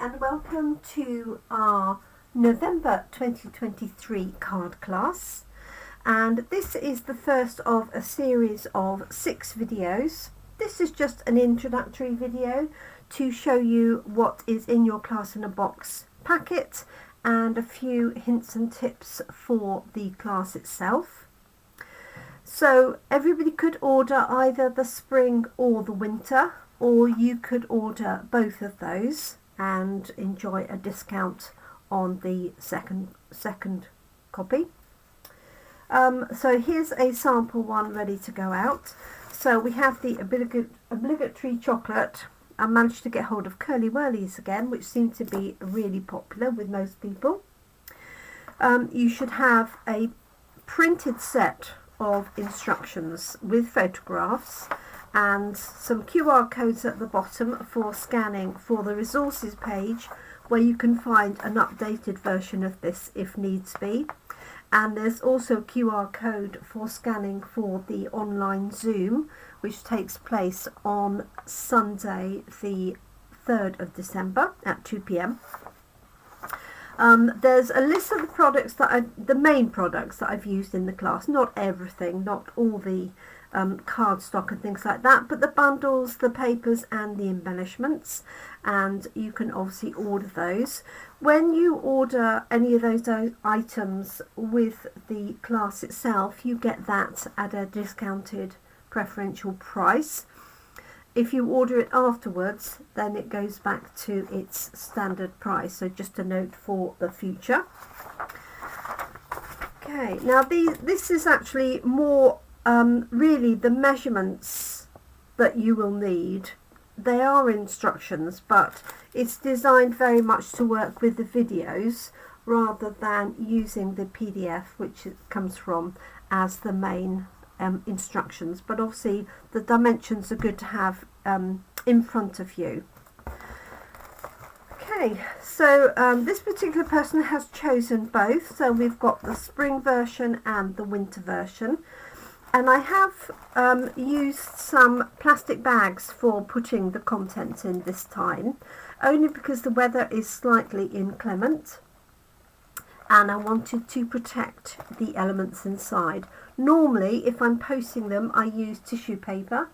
and welcome to our November 2023 card class, and this is the first of a series of 6 videos. This is just an introductory video to show you what is in your class in a box packet and a few hints and tips for the class itself. So everybody could order either the spring or the winter, or you could order both of those and enjoy a discount on the second copy. So here's a sample one ready to go out. So we have the obligatory chocolate. I managed to get hold of Curly Whirlies again, which seem to be really popular with most people. You should have a printed set of instructions with photographs and some QR codes at the bottom for scanning for the resources page, where you can find an updated version of this if needs be. And there's also a QR code for scanning for the online Zoom, which takes place on Sunday the 3rd of December at 2 p.m. There's a list of the products the main products that I've used in the class. Not everything, not all the cardstock and things like that, but the bundles, the papers and the embellishments, and you can obviously order those. When you order any of those items with the class itself, you get that at a discounted preferential price. If you order it afterwards, then it goes back to its standard price, so just a note for the future. Okay, now this is actually more really the measurements that you will need. They are instructions, but it's designed very much to work with the videos rather than using the PDF, which it comes from, as the main instructions. But obviously the dimensions are good to have in front of you. Okay, so this particular person has chosen both, so we've got the spring version and the winter version. And I have used some plastic bags for putting the contents in this time, only because the weather is slightly inclement and I wanted to protect the elements inside. Normally, if I'm posting them, I use tissue paper,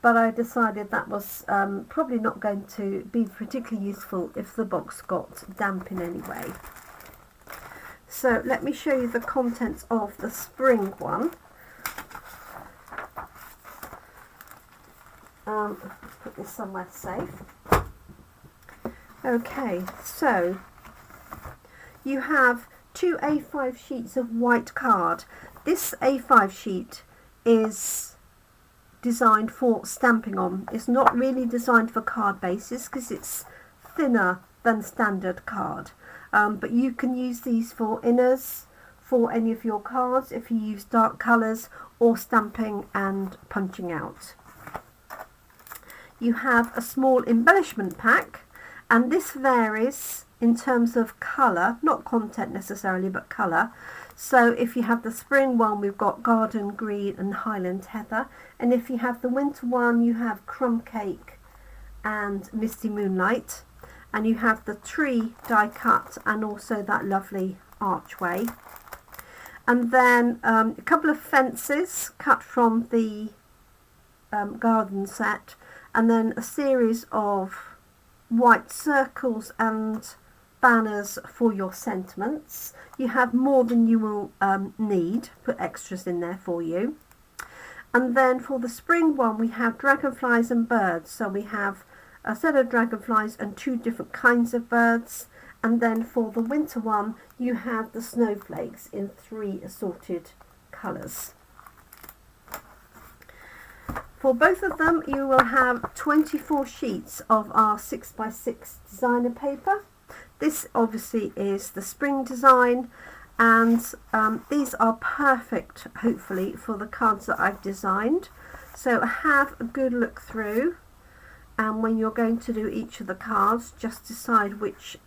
but I decided that was probably not going to be particularly useful if the box got damp in any way. So let me show you the contents of the spring one. Put this somewhere safe. Okay, so you have 2 A5 sheets of white card. This A5 sheet is designed for stamping on. It's not really designed for card bases because it's thinner than standard card. But you can use these for inners for any of your cards if you use dark colours or stamping and punching out. You have a small embellishment pack, and this varies in terms of colour, not content necessarily, but colour. So if you have the spring one, we've got garden green and highland heather, and if you have the winter one, you have crumb cake and misty moonlight, and you have the tree die cut and also that lovely archway. And then a couple of fences cut from the garden set, and then a series of white circles and banners for your sentiments. You have more than you will need, put extras in there for you. And then for the spring one, we have dragonflies and birds. So we have a set of dragonflies and 2 different kinds of birds. And then for the winter one, you have the snowflakes in 3 assorted colours. For both of them, you will have 24 sheets of our 6x6 designer paper. This obviously is the spring design, and these are perfect, hopefully, for the cards that I've designed. So have a good look through, and when you're going to do each of the cards, just decide which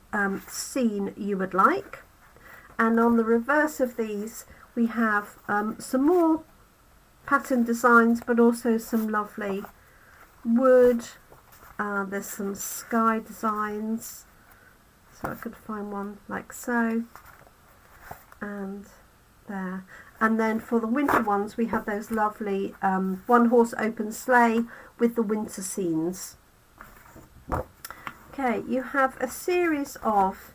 scene you would like. And on the reverse of these, we have some more pattern designs, but also some lovely wood. There's some sky designs, So I could find one like so, and there. And then for the winter ones, we have those lovely one horse open sleigh with the winter scenes. Okay, you have a series of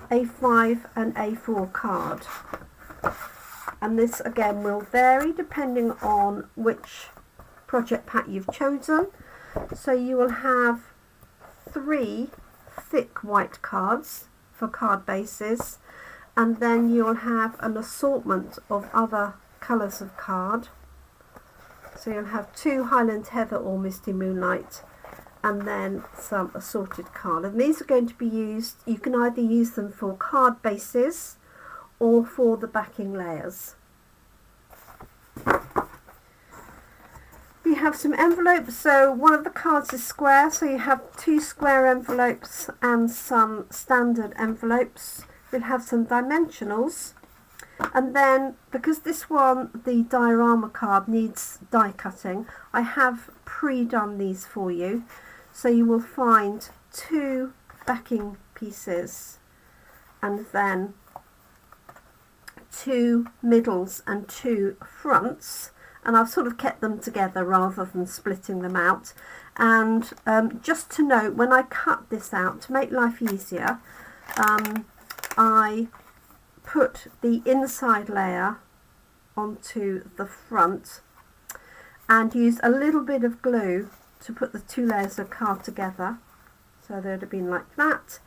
A5 and A4 card, and this again will vary depending on which project pack you've chosen. So you will have 3 thick white cards for card bases, and then you'll have an assortment of other colours of card. So you'll have 2 Highland Heather or Misty Moonlight, and then some assorted card. And these are going to be used, you can either use them for card bases or for the backing layers. We have some envelopes. So one of the cards is square, so you have 2 square envelopes and some standard envelopes. We'll have some dimensionals, and then because this one, the diorama card, needs die cutting, I have pre-done these for you. So you will find 2 backing pieces and then 2 middles and 2 fronts, and I've sort of kept them together rather than splitting them out. And just to note, when I cut this out to make life easier, I put the inside layer onto the front and used a little bit of glue to put the 2 layers of card together, so they'd have been like that,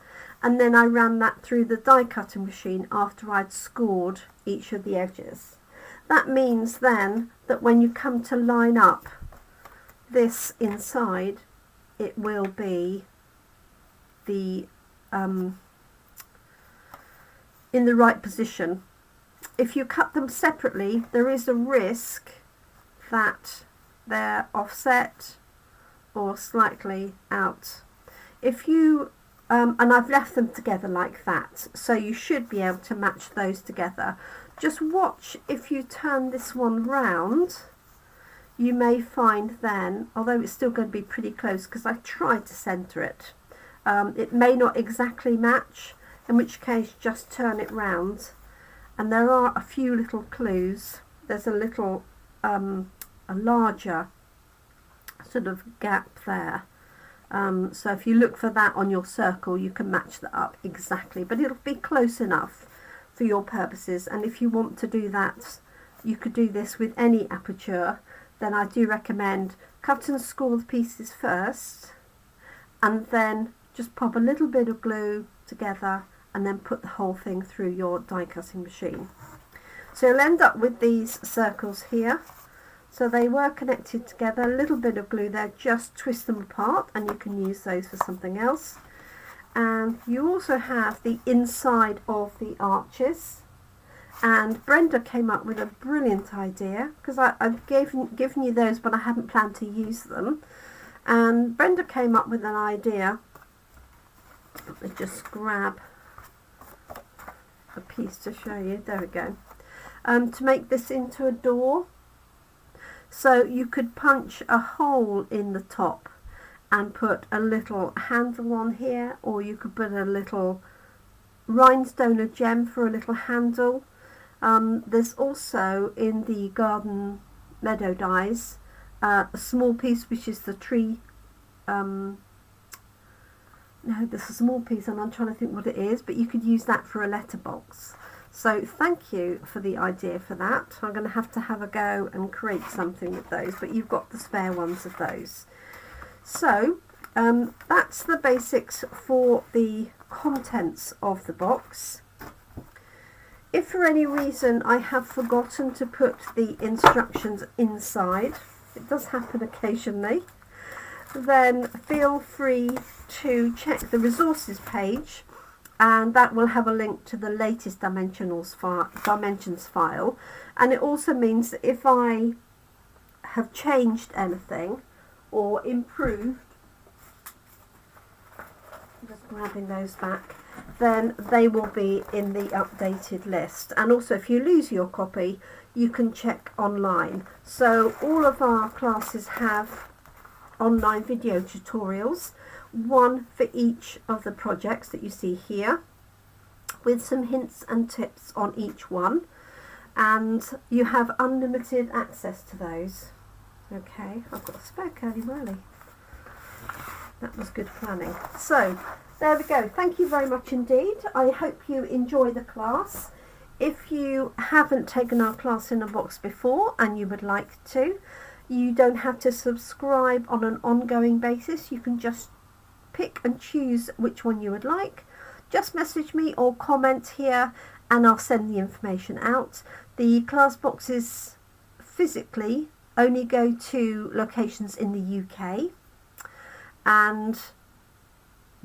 and then I ran that through the die cutting machine after I'd scored each of the edges. That means then that when you come to line up this inside, it will be the in the right position. If you cut them separately, there is a risk that they're offset or slightly out. If you and I've left them together like that, so you should be able to match those together. Just watch, if you turn this one round, you may find then, although it's still going to be pretty close because I tried to centre it, it may not exactly match, in which case just turn it round. And there are a few little clues. There's a little a larger sort of gap there, so if you look for that on your circle, you can match that up exactly, but it'll be close enough for your purposes. And if you want to do that, you could do this with any aperture. Then I do recommend cut and score the pieces first, and then just pop a little bit of glue together and then put the whole thing through your die cutting machine. So you'll end up with these circles here. So they were connected together, a little bit of glue there, just twist them apart, and you can use those for something else. And you also have the inside of the arches, and Brenda came up with a brilliant idea, because I've given you those but I hadn't planned to use them, and Brenda came up with an idea. Let me just grab a piece to show you, there we go, to make this into a door. So you could punch a hole in the top and put a little handle on here, or you could put a little rhinestone or gem for a little handle. There's also in the garden meadow dies a small piece which is the tree. No, there's a small piece and I'm trying to think what it is, but you could use that for a letterbox. So thank you for the idea for that. I'm going to have a go and create something with those, but you've got the spare ones of those. So that's the basics for the contents of the box. If for any reason I have forgotten to put the instructions inside, it does happen occasionally, then feel free to check the resources page, and that will have a link to the latest dimensions file. And it also means that if I have changed anything or improved, just grabbing those back, then they will be in the updated list. And also if you lose your copy, you can check online. So all of our classes have online video tutorials, one for each of the projects that you see here, with some hints and tips on each one, and you have unlimited access to those. Okay, I've got a spare curly whirly. That was good planning. So there we go. Thank you very much indeed. I hope you enjoy the class. If you haven't taken our class in a box before and you would like to, you don't have to subscribe on an ongoing basis. You can just pick and choose which one you would like. Just message me or comment here and I'll send the information out. The class boxes physically only go to locations in the UK,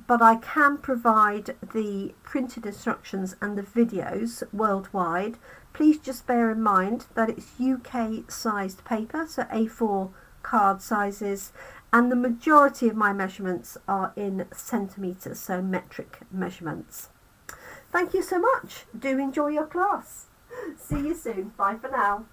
but I can provide the printed instructions and the videos worldwide. Please just bear in mind that it's UK sized paper, so A4 card sizes, and the majority of my measurements are in centimetres, so metric measurements. Thank you so much. Do enjoy your class. See you soon. Bye for now.